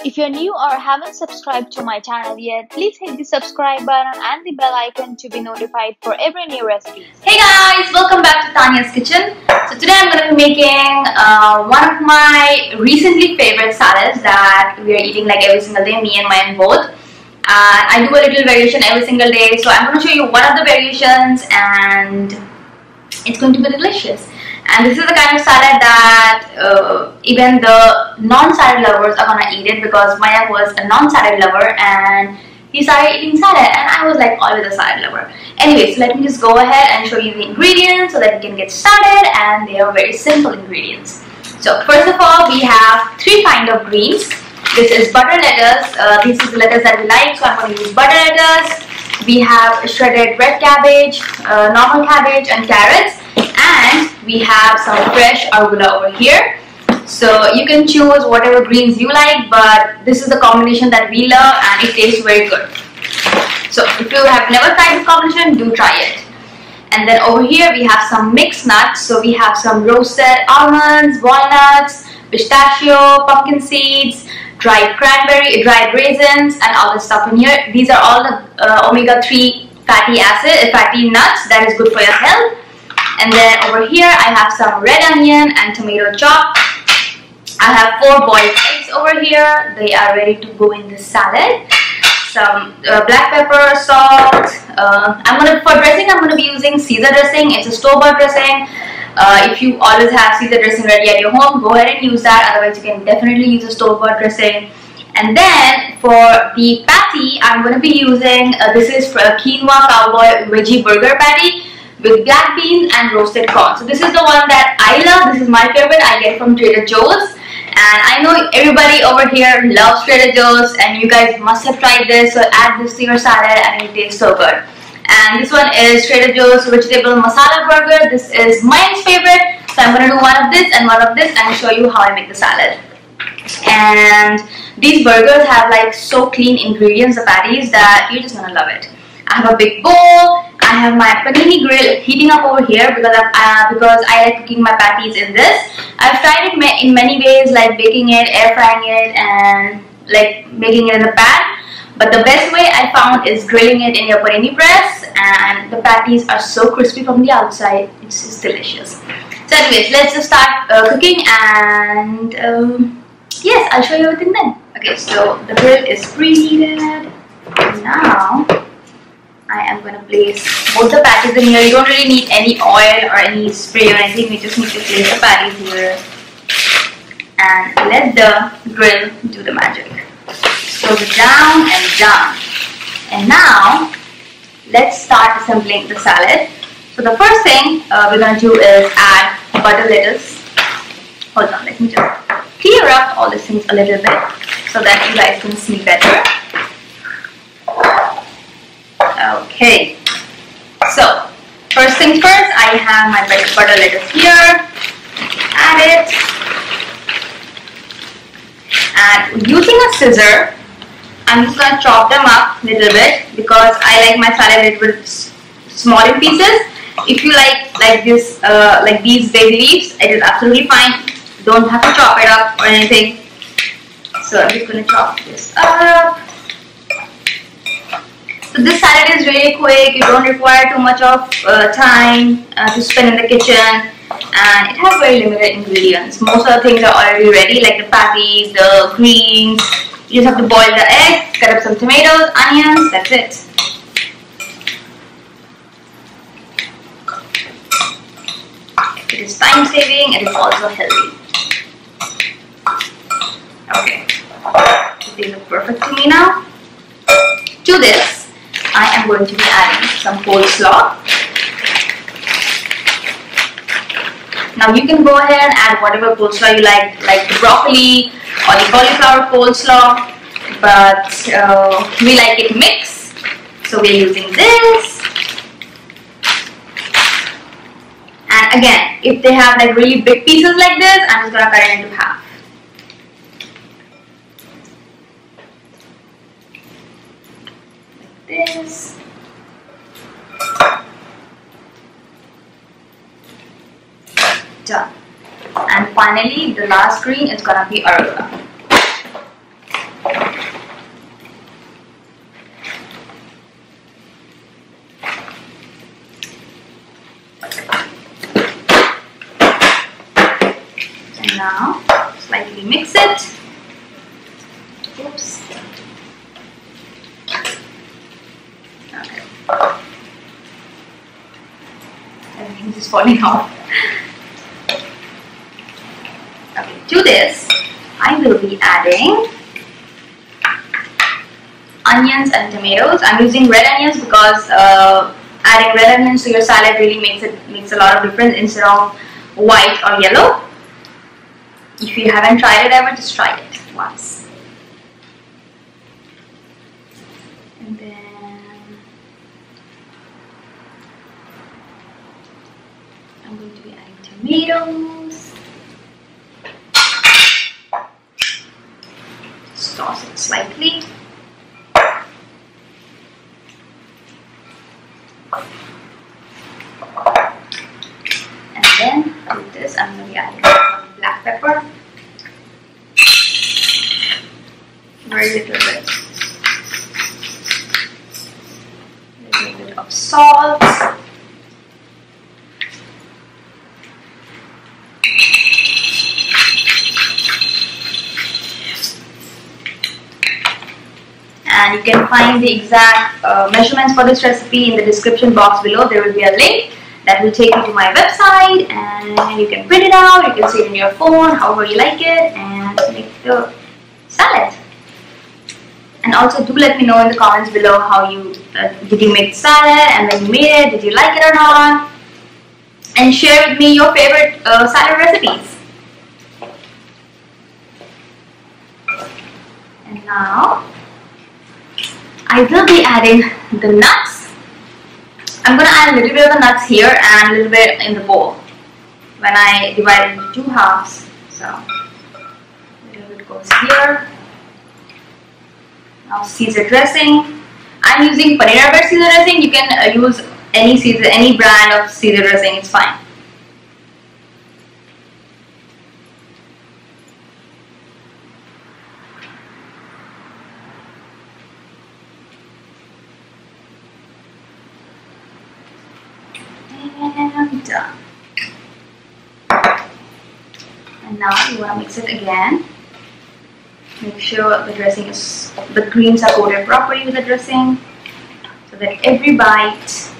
If you're new or haven't subscribed to my channel yet, please hit the subscribe button and the bell icon to be notified for every new recipe. Hey guys, welcome back to Tanya's Kitchen. So today I'm going to be making one of my recently favorite salads that we are eating like every single day, me and mine both. I do a little variation every single day, so I'm going to show you one of the variations and it's going to be delicious. And this is the kind of salad that even the non-salad lovers are gonna eat it, because Maya was a non-salad lover and he started eating salad and I was like always a salad lover. Anyway, so let me just go ahead and show you the ingredients so that we can get started, and they are very simple ingredients. So first of all, we have three kinds of greens. This is butter lettuce. This is the lettuce that we like, so I'm going to use butter lettuce. We have shredded red cabbage, normal cabbage and carrots. And we have some fresh arugula over here. So you can choose whatever greens you like, but this is the combination that we love and it tastes very good. So if you have never tried this combination, do try it. And then over here we have some mixed nuts. So we have some roasted almonds, walnuts, pistachio, pumpkin seeds, dried cranberry, dried raisins, and all this stuff in here. These are all the omega-3 fatty nuts that is good for your health. And then over here I have some red onion and tomato chop. I have 4 boiled eggs over here. They are ready to go in this salad. Some black pepper, salt. For dressing I'm going to be using Caesar dressing. It's a store-bought dressing. If you always have Caesar dressing ready at your home, go ahead and use that. Otherwise you can definitely use a store-bought dressing. And then for the patty, I'm going to be using this is for a Quinoa cowboy veggie burger patty with black beans and roasted corn. So this is the one that I love. This is my favorite. I get from Trader Joe's, and I know everybody over here loves Trader Joe's, and you guys must have tried this. So add this to your salad and it tastes so good. And this one is Trader Joe's vegetable masala burger. This is my favorite, so I'm going to do one of this and one of this and show you how I make the salad. And these burgers have like so clean ingredients, the patties, that you're just going to love it. I have a big bowl. I have my panini grill heating up over here because I like cooking my patties in this. I've tried it in many ways, like baking it, air frying it, and like making it in the pan. But the best way I found is grilling it in your panini press, and the patties are so crispy from the outside. It's just delicious. So anyways, let's just start cooking, and yes, I'll show you everything then. Okay, so the grill is preheated. Now I am going to place both the patties in here. You don't really need any oil or any spray or anything. You just need to place the patties here and let the grill do the magic. Close it down and down. And now let's start assembling the salad. So the first thing we're going to do is add butter lettuce. Hold on, let me just clear up all these things a little bit so that you guys can see better. Okay, so first things first, I have my butter lettuce here. Add it, and using a scissor, I'm just going to chop them up a little bit because I like my salad a little bit small in pieces. If you like this, like these big leaves, it is absolutely fine. Don't have to chop it up or anything. So I'm just going to chop this up. So this salad is really quick. You don't require too much of time to spend in the kitchen, and it has very limited ingredients. Most of the things are already ready, like the patties, the greens. You just have to boil the eggs, cut up some tomatoes, onions, that's it. It is time saving, it is also healthy. Okay, they look perfect to me now. To this, I am going to be adding some coleslaw. Now you can go ahead and add whatever coleslaw you like the broccoli or the cauliflower coleslaw, but we like it mixed, so we're using this. And again, if they have like really big pieces like this, I'm just going to cut it into half. This. Done. And finally, the last green is gonna be arugula. And now slightly mix it. Oops. Okay. Everything is falling off. Okay, to this I will be adding onions and tomatoes. I'm using red onions because adding red onions to your salad really makes a lot of difference instead of white or yellow. If you haven't tried it ever, just try it once. And then I'm going to be adding tomatoes. Just toss it slightly. And then with this, I'm going to be adding black pepper. Very little bit. A little bit of salt. And you can find the exact measurements for this recipe in the description box below. There will be a link that will take you to my website, and you can print it out, you can see it in your phone, however you like it, and make the salad. And also do let me know in the comments below how you did you make the salad, and when you made it, did you like it or not? And share with me your favorite salad recipes. And now I will be adding the nuts. I'm going to add a little bit of the nuts here and a little bit in the bowl when I divide it into two halves. So a little bit goes here. Now Caesar dressing. I'm using Preheat Caesar dressing. You can use any brand of Caesar dressing. It's fine. And done. And now you want to mix it again. Make sure the greens are coated properly with the dressing so that every bite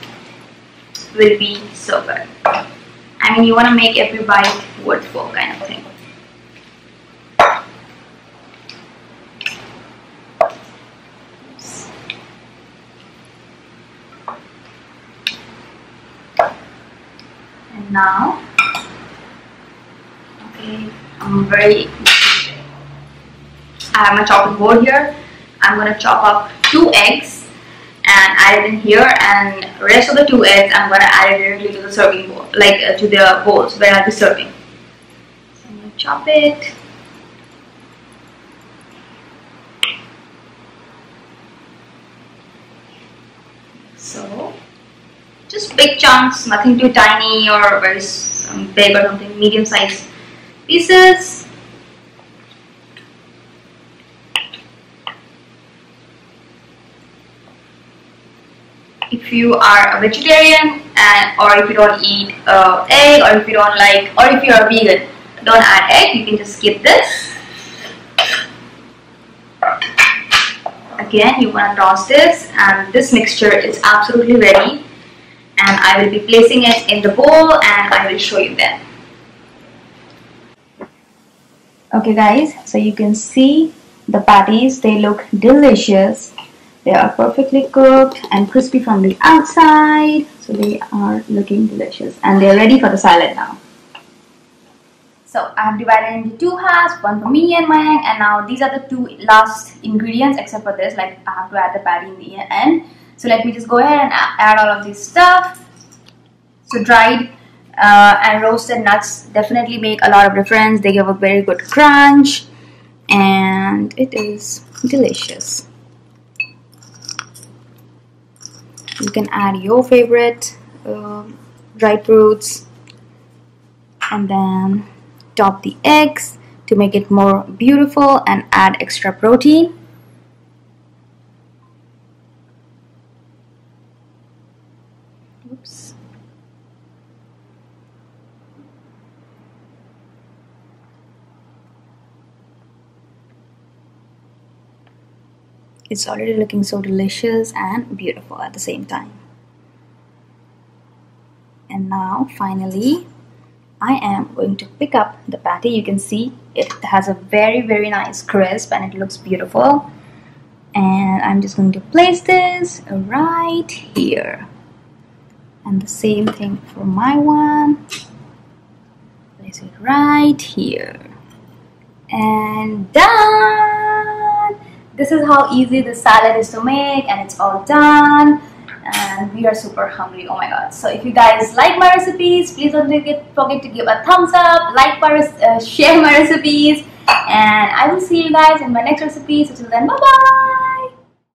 will be so good. I mean, you want to make every bite worthful kind of thing. Oops. And now, okay, I have my chopping board here. I'm going to chop up 2 eggs and add it in here, and rest of the 2 eggs I'm going to add it directly to the serving bowl, to the bowls where I'll be serving. So I'm going to chop it. So just big chunks, nothing too tiny or very big or something, medium sized pieces. If you are a vegetarian or if you don't eat egg, or if you don't like, or if you are vegan, don't add egg, you can just skip this. Again, you want to toss this, and this mixture is absolutely ready, and I will be placing it in the bowl and I will show you then. Okay guys, so you can see the patties, they look delicious. They are perfectly cooked and crispy from the outside, so they are looking delicious, and they are ready for the salad now. So I have divided into 2 halves, one for me and Mayang, and now these are the 2 last ingredients except for this, like I have to add the patty in the end. So let me just go ahead and add all of this stuff. So dried and roasted nuts definitely make a lot of difference. They give a very good crunch and it is delicious. You can add your favorite dried fruits and then top the eggs to make it more beautiful and add extra protein. Oops. It's already looking so delicious and beautiful at the same time. And now finally I am going to pick up the patty. You can see it has a very nice crisp and it looks beautiful. And I'm just going to place this right here. And the same thing for my one. Place it right here. And done! This is how easy the salad is to make, and it's all done. And we are super hungry, oh my god. So if you guys like my recipes, please don't forget to give a thumbs up, share my recipes, and I will see you guys in my next recipe. So till then, bye bye.